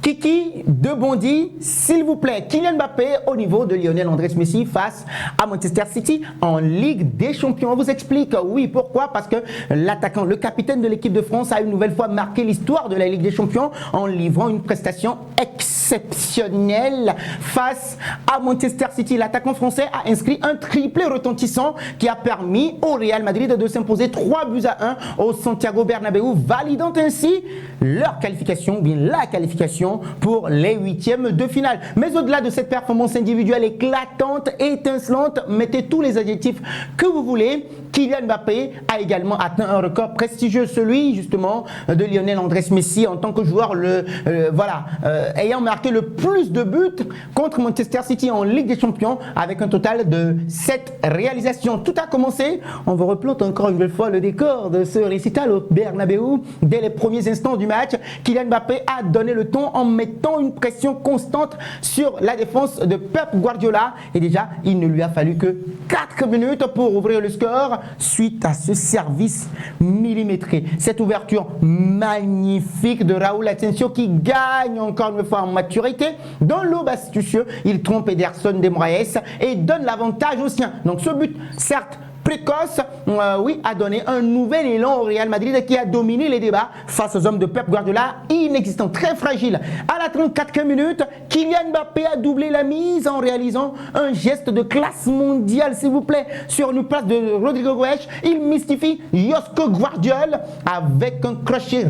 Kiki de Bondy, s'il vous plaît, Kylian Mbappé au niveau de Lionel Andrés Messi face à Manchester City en Ligue des Champions. On vous explique, oui, pourquoi? Parce que l'attaquant, le capitaine de l'équipe de France a une nouvelle fois marqué l'histoire de la Ligue des Champions en livrant une prestation exceptionnelle face à Manchester City. L'attaquant français a inscrit un triplé retentissant qui a permis au Real Madrid de s'imposer 3-1 au Santiago Bernabéu, validant ainsi leur qualification, bien la qualification pour les huitièmes de finale. Mais au-delà de cette performance individuelle éclatante, étincelante, mettez tous les adjectifs que vous voulez, Kylian Mbappé a également atteint un record prestigieux, celui justement de Lionel Andrés Messi en tant que joueur ayant marqué le plus de buts contre Manchester City en Ligue des Champions avec un total de 7 réalisations. Tout a commencé, on vous replante encore une nouvelle fois le décor de ce récital au Bernabéu. Dès les premiers instants du match, Kylian Mbappé a donné le ton en mettant une pression constante sur la défense de Pep Guardiola. Et déjà, il ne lui a fallu que 4 minutes pour ouvrir le score suite à ce service millimétré. Cette ouverture magnifique de Raúl Asensio qui gagne encore une fois en maturité. Dans l'aube astucieux, il trompe Ederson de Moraes et donne l'avantage aux siens. Donc ce but, certes, précoce, a donné un nouvel élan au Real Madrid qui a dominé les débats face aux hommes de Pep Guardiola, inexistants, très fragiles. À la 34e minute, Kylian Mbappé a doublé la mise en réalisant un geste de classe mondiale, s'il vous plaît, sur une passe de Rodrigo Goes. Il mystifie Josko Gvardiol avec un crochet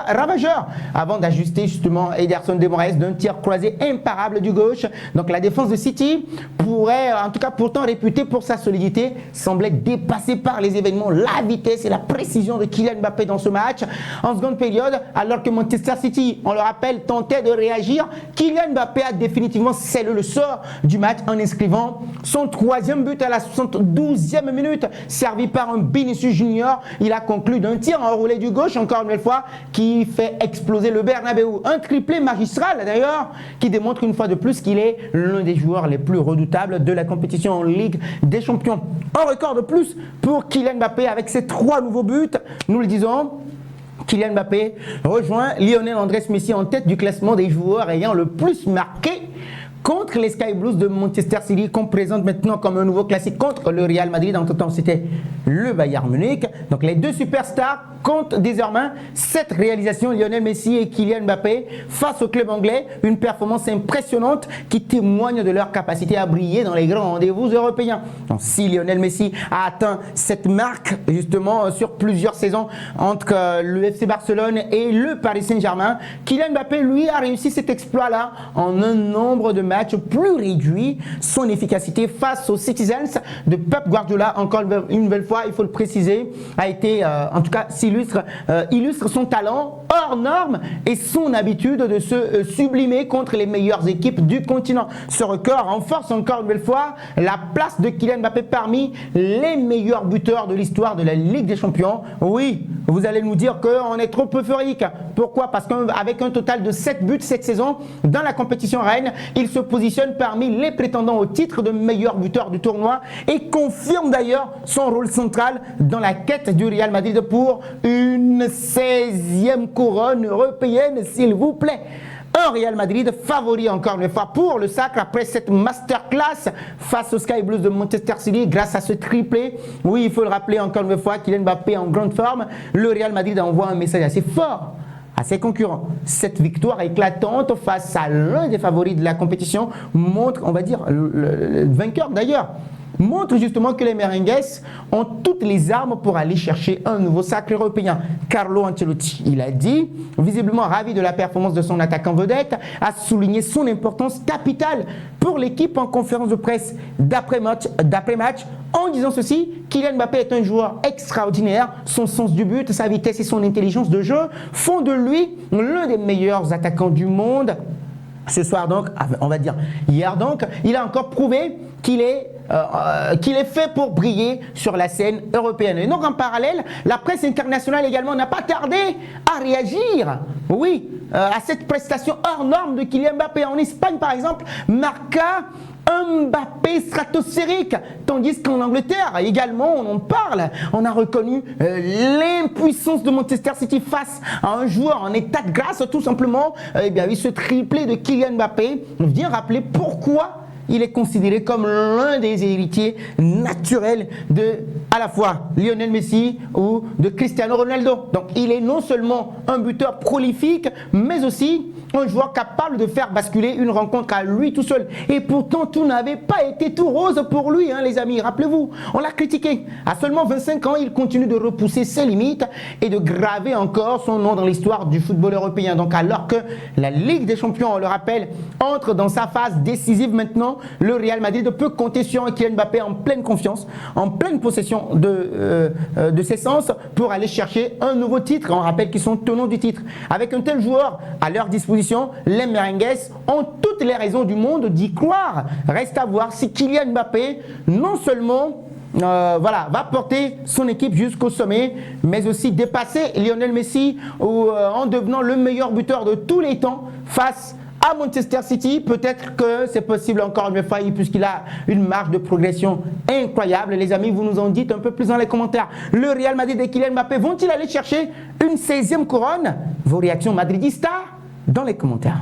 ravageur avant d'ajuster justement Ederson de Moraes d'un tir croisé imparable du gauche. Donc la défense de City pourrait, en tout cas pourtant réputée pour sa solidité, semblait dépassé par les événements, la vitesse et la précision de Kylian Mbappé dans ce match. En seconde période, alors que Manchester City, on le rappelle, tentait de réagir, Kylian Mbappé a définitivement scellé le sort du match en inscrivant son 3e but à la 72e minute, servi par un Vinicius Junior. Il a conclu d'un tir enroulé du gauche, encore une fois, qui fait exploser le Bernabéu. Un triplé magistral d'ailleurs, qui démontre une fois de plus qu'il est l'un des joueurs les plus redoutables de la compétition en Ligue des Champions. Un record de plus pour Kylian Mbappé avec ses 3 nouveaux buts. Nous le disons, Kylian Mbappé rejoint Lionel Andrés Messi en tête du classement des joueurs ayant le plus marqué contre les Sky Blues de Manchester City, qu'on présente maintenant comme un nouveau classique contre le Real Madrid. En tout temps, c'était le Bayern Munich. Donc les deux superstars comptent désormais 7 réalisations, Lionel Messi et Kylian Mbappé, face au club anglais. Une performance impressionnante qui témoigne de leur capacité à briller dans les grands rendez-vous européens. Donc si Lionel Messi a atteint cette marque justement sur plusieurs saisons entre le FC Barcelone et le Paris Saint-Germain, Kylian Mbappé, lui, a réussi cet exploit-là en un nombre de match plus réduit. Son efficacité face aux Citizens de Pep Guardiola, encore une nouvelle fois, il faut le préciser, a été, en tout cas, illustre son talent hors norme et son habitude de se sublimer contre les meilleures équipes du continent. Ce record renforce encore une nouvelle fois la place de Kylian Mbappé parmi les meilleurs buteurs de l'histoire de la Ligue des Champions. Oui, vous allez nous dire qu'on est trop euphorique. Pourquoi? Parce qu'avec un total de 7 buts cette saison dans la compétition reine, il se positionne parmi les prétendants au titre de meilleur buteur du tournoi et confirme d'ailleurs son rôle central dans la quête du Real Madrid pour une 16e couronne européenne, s'il vous plaît. Un Real Madrid favori encore une fois pour le sacre après cette masterclass face aux Sky Blues de Manchester City grâce à ce triplé. Oui, il faut le rappeler encore une fois, Kylian Mbappé en grande forme. Le Real Madrid envoie un message assez fort à ses concurrents. Cette victoire éclatante face à l'un des favoris de la compétition montre, on va dire, le vainqueur d'ailleurs, montre justement que les merengues ont toutes les armes pour aller chercher un nouveau sacre européen. Carlo Ancelotti, il a dit, visiblement ravi de la performance de son attaquant vedette, a souligné son importance capitale pour l'équipe en conférence de presse d'après-match, en disant ceci: Kylian Mbappé est un joueur extraordinaire, son sens du but, sa vitesse et son intelligence de jeu font de lui l'un des meilleurs attaquants du monde. Ce soir donc, on va dire hier donc, il a encore prouvé qu'il est fait pour briller sur la scène européenne. Et donc en parallèle, la presse internationale également n'a pas tardé à réagir, oui, à cette prestation hors norme de Kylian Mbappé. En Espagne par exemple, Marca Mbappé stratosphérique. Tandis qu'en Angleterre, également, on en parle. On a reconnu l'impuissance de Manchester City face à un joueur en état de grâce, tout simplement. Eh bien, ce triplé de Kylian Mbappé vient rappeler pourquoi il est considéré comme l'un des héritiers naturels de à la fois Lionel Messi ou de Cristiano Ronaldo. Donc il est non seulement un buteur prolifique, mais aussi un joueur capable de faire basculer une rencontre à lui tout seul. Et pourtant, tout n'avait pas été tout rose pour lui, hein, les amis. Rappelez-vous, on l'a critiqué. À seulement 25 ans, il continue de repousser ses limites et de graver encore son nom dans l'histoire du football européen. Donc alors que la Ligue des Champions, on le rappelle, entre dans sa phase décisive maintenant, le Real Madrid peut compter sur un Kylian Mbappé en pleine confiance, en pleine possession de ses sens pour aller chercher un nouveau titre. On rappelle qu'ils sont tenants du titre. Avec un tel joueur à leur disposition, les Merengues ont toutes les raisons du monde d'y croire. Reste à voir si Kylian Mbappé, non seulement va porter son équipe jusqu'au sommet, mais aussi dépasser Lionel Messi en devenant le meilleur buteur de tous les temps face à Manchester City. Peut-être que c'est possible encore une fois puisqu'il a une marge de progression incroyable. Les amis, vous nous en dites un peu plus dans les commentaires. Le Real Madrid et Kylian Mbappé vont-ils aller chercher une 16e couronne? Vos réactions madridistas dans les commentaires.